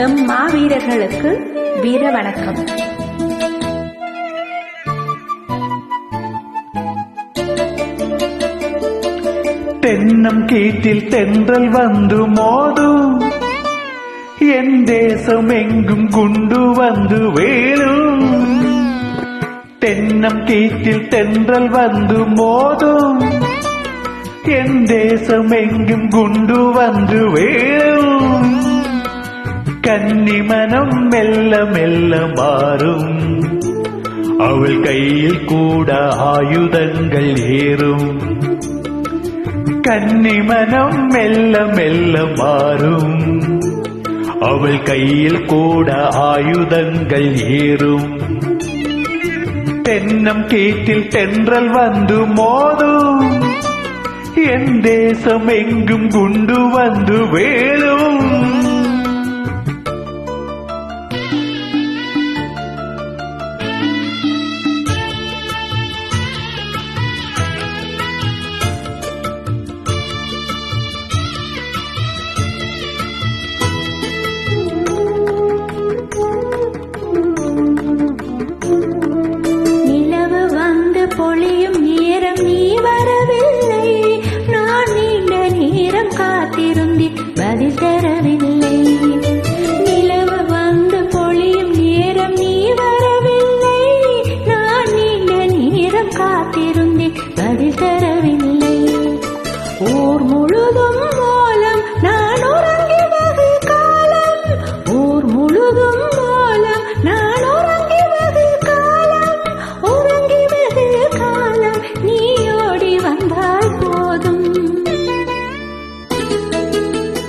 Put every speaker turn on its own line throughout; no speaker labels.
M மாவீரர்களுக்கு வீர வணக்கம்.
தென்னம் கீட்டில் தென்றல் வந்து மோதும், என் தேசம் எங்கும் குண்டு வந்து வேலும். தென்னம் கீட்டில் தென்றல் வந்து மோதும், என் தேசம் எங்கும் குண்டு வந்து வேலும். கன்னி மனம் மெல்ல மெல்ல மாறும், அவள் கையில் கூட ஆயுதங்கள் ஏறும். கன்னி மனம் மெல்ல மெல்ல மாறும், அவள் கையில் கூட ஆயுதங்கள் ஏறும். தென்னம் கீட்டில் தென்றல் வந்து மோதும், என் தேசம் எங்கும் குண்டு வந்து வேலும்.
பொழியும் நேரம் நீ வரவில்லை, நான் நீண்ட நேரம் காத்திருந்தேன் பதில் தரவில்லை. நிலவு வந்து பொழியும் நேரம் நீ வரவில்லை, நான் நீண்ட நேரம் காத்திருந்தேன் பதில் தரவில்லை. ஊர் முழுதும் மூலம் நான் உறங்கி வெகு காலம், ஊர் முழுதும் மூலம் நான் உறங்கி வெகு காலம், உறங்கி வெகு காலம் நீ ஓடி வந்தால் போதும்.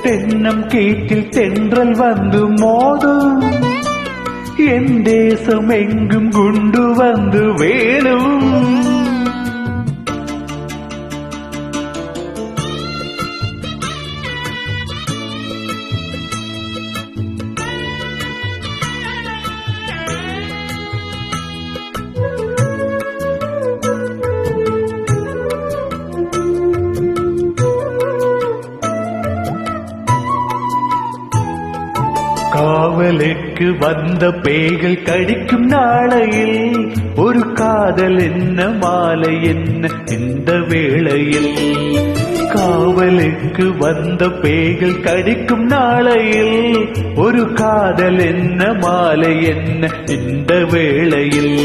தென்னம் கீட்டில் தென்றல் வந்து மோதும், என் தேசம் எங்கும் குண்டு வந்து வேலும். காவலுக்கு வந்த பேய்கள் கடிக்கும் நாளையில், ஒரு காதல் என்ன மாலை என்ன இந்த வேளையில். காவலுக்கு வந்த பேய்கள் கடிக்கும் நாளையில், ஒரு காதல் என்ன மாலை என்ன இந்த வேளையில்.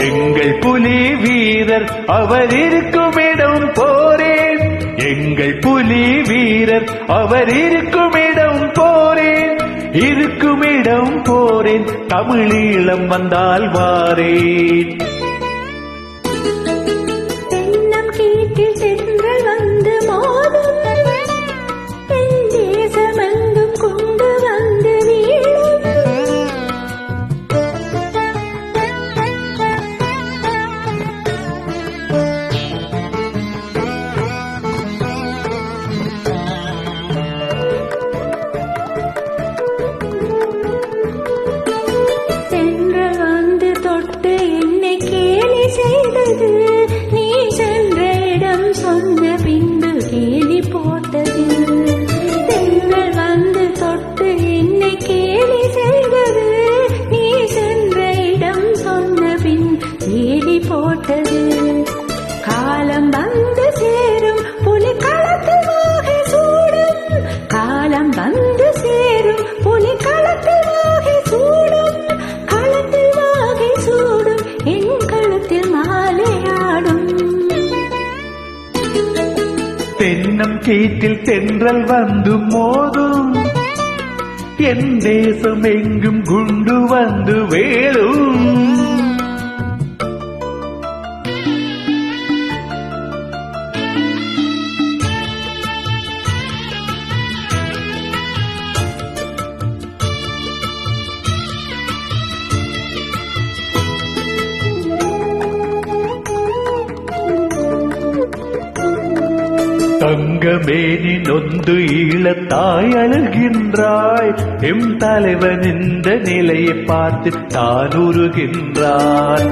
எங்கள் புலி வீரர் அவர் இருக்கும் இடம் போரேன், எங்கள் புலி வீரர் அவர் இருக்கும் இடம் போரேன், இருக்குமிடம் போரேன், தமிழீழம் வந்தால் வாரேன்.
தென்னம் கீட்டில் தென்றல் வந்து மோதும், என் தேசமெங்கும் கொண்டு வந்து வீழும். தென்றல் வந்து தொட்டு என்னை கேலி செய்தது, நீ சென்ற இடம் சொன்ன பின்பு கேலி போட்டது. தென்றல் வந்து தொட்டு என்னை கேலி செய்தது, நீ சென்ற இடம் சொன்ன பின் கேலி போட்டது. காலம் வந்து சேரும் புலி களத்தில் வாகை சூடும், காலம் வந்து சேரும் புலி களத்தில் வாகை சூடும், களத்தில் வாகை சூடும் என் கழுத்தில் மாலையாடும்.
தென்னம் கீட்டில் தென்றல் வந்து மோதும், என் தேசம் எங்கும் குண்டு வந்து வேலும். தங்கமே மேனி நொந்து ஈழத்தாய் அழுகின்றாய் எம் தலைவன் இந்த நிலையை பார்த்து தான் உருகின்றான்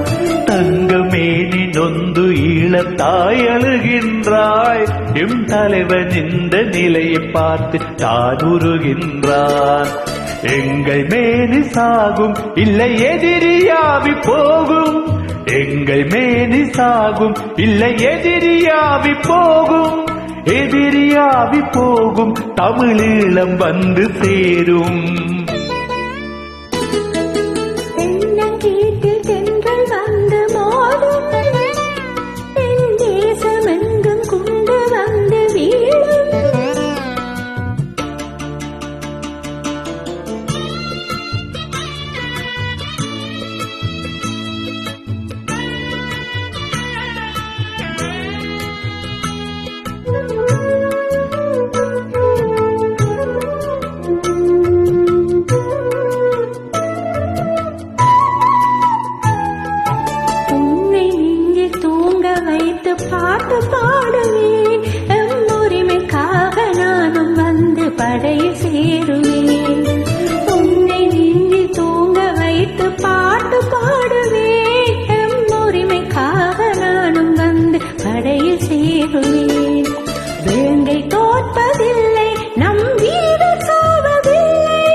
தங்க மேனி நொந்து ஈழத்தாய் அழுகின்றாய் எம் தலைவன் இந்த நிலையை பார்த்து தான் உருகின்றான் எங்கள் மேனி சாகும் இல்லை எதிரியாவி போகும் எங்கள் மேனி சாகும் இல்லை எதிரியாவி போகும் எதிரியாவி போகும் தமிழீழம் வந்து சேரும்
தென்னங்கீட்டில் தென்றல் வந்து மோதும் என் தேசமெங்கும் குண்டு வந்து வீழும் பாட்டு பாடுவேன் எம் உரிமைக்காக நானும் வந்து படையில் சேருவேன் உன்னை நீங்கி தூங்க வைத்து பாட்டு பாடுவேன் எம் உரிமைக்காக நானும் வந்து படையில் சேருவேன் வேங்கை தோற்பதில்லை நம் வீரர் சாவதில்லை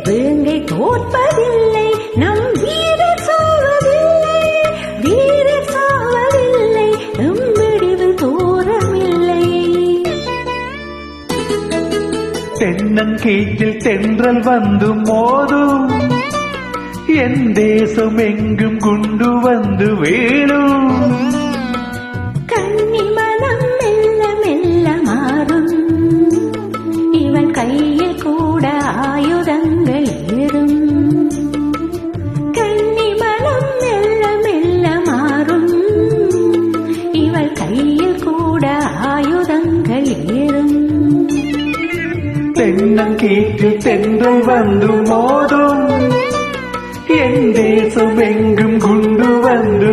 வேங்கை தோற்பதில்லை நம் வீரர் சாவதில்லை வீரர் சாவதில்லை நம் விடிவு தூரமில்லை
தென்னங்கீட்டில் தென்றல் வந்து மோதும் என் தேசம் எங்கும் குண்டு வந்து வீழும்
கன்னி மனம் மெல்ல மெல்ல மாறும் இவன் கையில் கூட ஆயுதங்கள் ஏறும் கன்னி மனம் மெல்ல மெல்ல மாறும் இவள் கையில் கூட ஆயுதங்கள் ஏறும்
தென்னங்கீட்டில் தென்றல் வந்து மோதும் என் தேசம் எங்கும் குண்டு வந்து